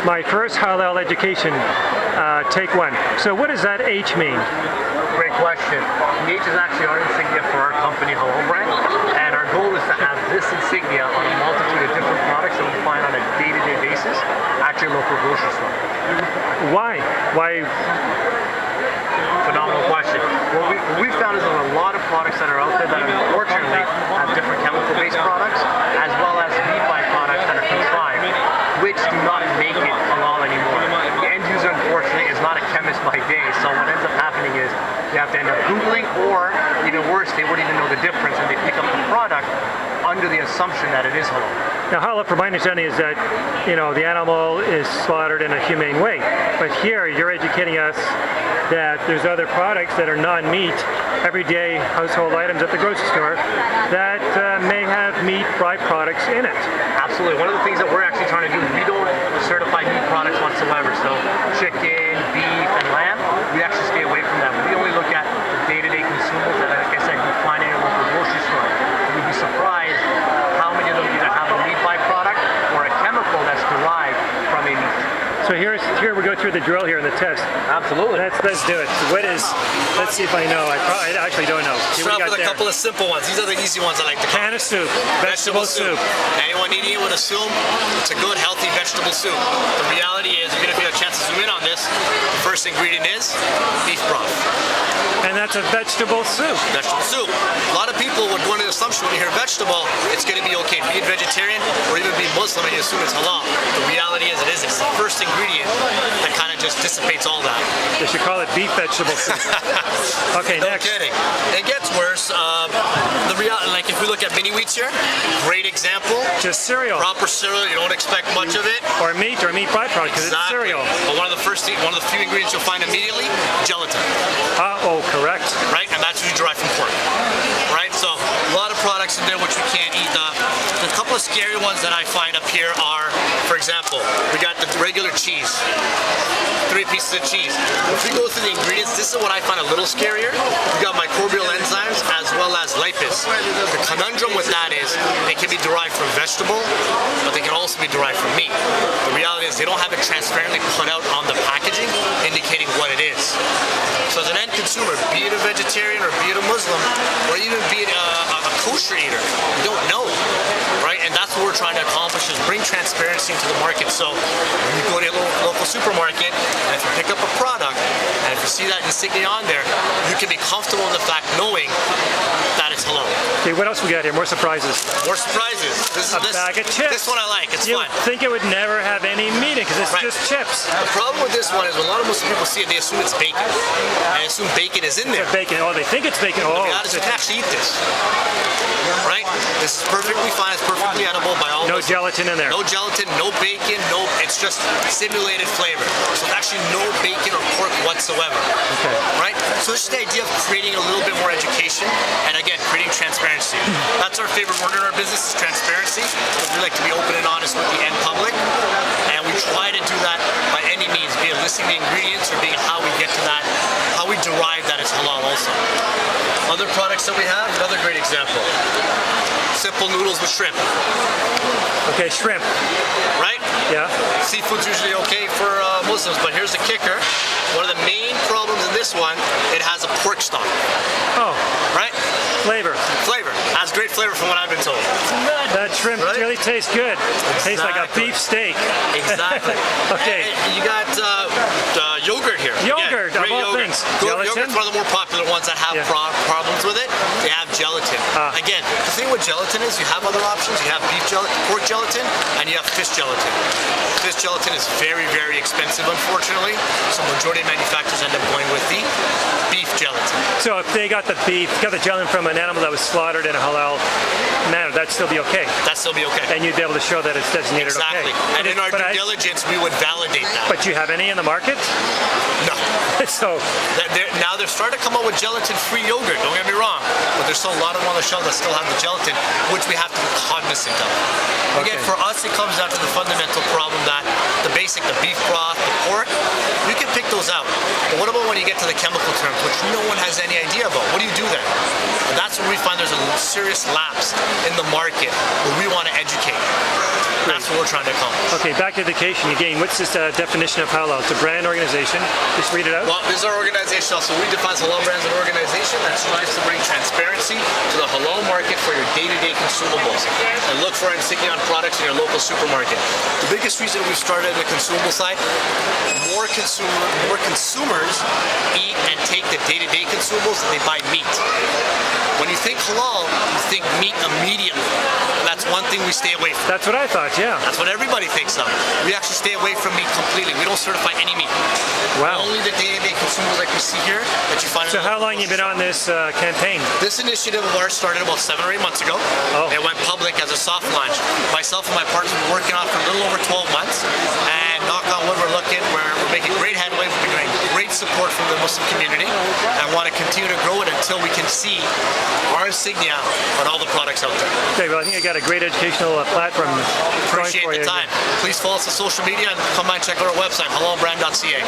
My first halal education, take one. So what does that H mean? Great question. The H is actually our insignia for our company, Halal brand, and our goal is to have this insignia on a multitude of different products that we find on a day-to-day basis at your local grocery store. Why? Why? Phenomenal question. What we found is that a lot of products that are out there that unfortunately have different chemical-based products, as well as meat byproducts that are contrived, which do not make it halal anymore. The end user, unfortunately, is not a chemist by day, so what ends up happening is they have to end up Googling, or even worse, they wouldn't even know the difference when they pick up the product under the assumption that it is halal. Now, halal, from my understanding, is that, you know, the animal is slaughtered in a humane way. But here, you're educating us that there's other products that are non-meat, everyday household items at the grocery store that may have meat byproducts in it. Absolutely. One of the things that we're actually trying to do is we don't certify meat products whatsoever. So chicken, beef, and lamb, we actually stay away from that. We only look at the day-to-day consumables that, like I said, you find in your local grocery store. You'd be surprised how many of them either have a meat byproduct or a chemical that's derived from a meat. So here we go through the drill here in the test. Absolutely. Let's do it. What is? Let's see if I know. I actually don't know. Start off with a couple of simple ones. These are the easy ones I like to call. Can of soup. Vegetable soup. Anyone eating it would assume it's a good, healthy vegetable soup. The reality is, you're going to get a chance to zoom in on this. The first ingredient is beef broth. And that's a vegetable soup. Vegetable soup. A lot of people would go into the assumption when you hear vegetable, it's going to be okay. Being vegetarian or even being Muslim and you assume it's halal. The reality is it isn't. It's the first ingredient that kind of just dissipates all that. They should call it beef vegetable soup. Okay, no next. Kidding. It gets worse. Like if we look at mini wheats here, great example. Just cereal. Proper cereal. You don't expect much of it. Or meat byproduct because it's cereal. But one of the few ingredients you'll find immediately, gelatin. Oh, correct. Right, and that's usually derived from pork. Right, so a lot of products in there which we can't eat. The couple of scary ones that I find up here are, for example, we got the regular cheese. 3 pieces of cheese. If we go through the ingredients, this is what I find a little scarier. We got microbial enzymes as well as lipase. The conundrum with that is they can be derived from vegetable, but they can also be derived from meat. The reality is they don't have it transparently put out on the packaging indicating what it is. So as an end consumer, be it a vegetarian or be it a Muslim, or even be it a kosher eater, you don't know, right? And that's what we're trying to accomplish, is bring transparency into the market. So when you go to your local supermarket, and if you pick up a product, and if you see that insignia on there, you can be comfortable in the fact knowing that it's halal. Okay, what else we got here? More surprises. More surprises. A bag of chips. This one I like. It's you fun. Think it would never have any meat in because it's just chips. The problem with this one is when a lot of Muslim people see it, they assume it's bacon. And assume bacon is in there. Bacon. Oh, they think it's bacon. Oh, you can actually eat this. Right? This is perfectly fine. It's perfectly edible by all. No gelatin in there. No gelatin, no bacon, no. It's just simulated flavor. So it's actually no bacon or pork whatsoever. Okay. Right? So it's just the idea of creating a little bit more education, and again, creating transparency. That's our favorite word in our business, is transparency. We like to be open and honest with the end public, and we try to do that by any means, be it listing the ingredients or being how we get to that, how we derive that it's halal also. Other products that we have, another great example. Simple noodles with shrimp. Okay, shrimp. Right? Yeah. Seafood's usually okay for Muslims, but here's the kicker. One of the main problems in this one, it has a pork stock. Oh. Right? Flavor. Flavor. Has great flavor from what I've been told. That shrimp really tastes good. Exactly. Tastes like a beef steak. Exactly. Okay. And you got yogurt here. Yogurt, Again, of all things. Yogurt's one of the more popular ones that have problems with it. They have gelatin. Again, the thing with gelatin is you have other options. You have beef gelatin, pork gelatin, and you have fish gelatin. Fish gelatin is very, very expensive, unfortunately. So majority of manufacturers end up going with the beef gelatin. So if they got the gelatin from an animal that was slaughtered in a halal manner, that'd still be okay? That'd still be okay. And you'd be able to show that it's designated exactly. okay. And in our due diligence, we would validate that. But you have any in the market? No. So now they're starting to come up with gelatin-free yogurt, don't get me wrong, but there's still a lot of them on the shelf that still have the gelatin, which we have to be cognizant of. Again, for us, it comes down to the fundamental problem that the beef broth, the pork, you can pick those out. But what about when you get to the chemical terms, which no one has any idea about? What do you do then? And that's where we find there's a serious lapse in the market where we want to educate. That's what we're trying to accomplish. Okay, back to education again. What's this definition of halal? It's a brand organization. Just read it out. Well, this is our organization. So we define Halal Brand as an organization that strives to bring transparency to the halal market for your day-to-day consumables. And look for Insignion products in your local supermarket. The biggest reason we've started in the consumable side, more consumers eat and take the day-to-day consumables than they buy meat. When you think halal, you think meat immediately. And that's one thing we stay away from. That's what I thought, yeah. That's what everybody thinks of. We actually stay away from meat completely. We don't certify any meat. Wow. Only the day-to-day consumables like we see here that you find. So how long have you been on this campaign? This initiative of ours started about 7 or 8 months ago. Oh. It went public as a soft launch. Myself and my partners have been working on it for a little over 12 months. And knock on wood, we're making great headway. We're getting great support from the Muslim community and want to continue to grow it until we can see our insignia on all the products out there. Okay, well I think I got a great educational platform. Appreciate the time. Please follow us on social media and come by and check out our website, halalbrand.ca.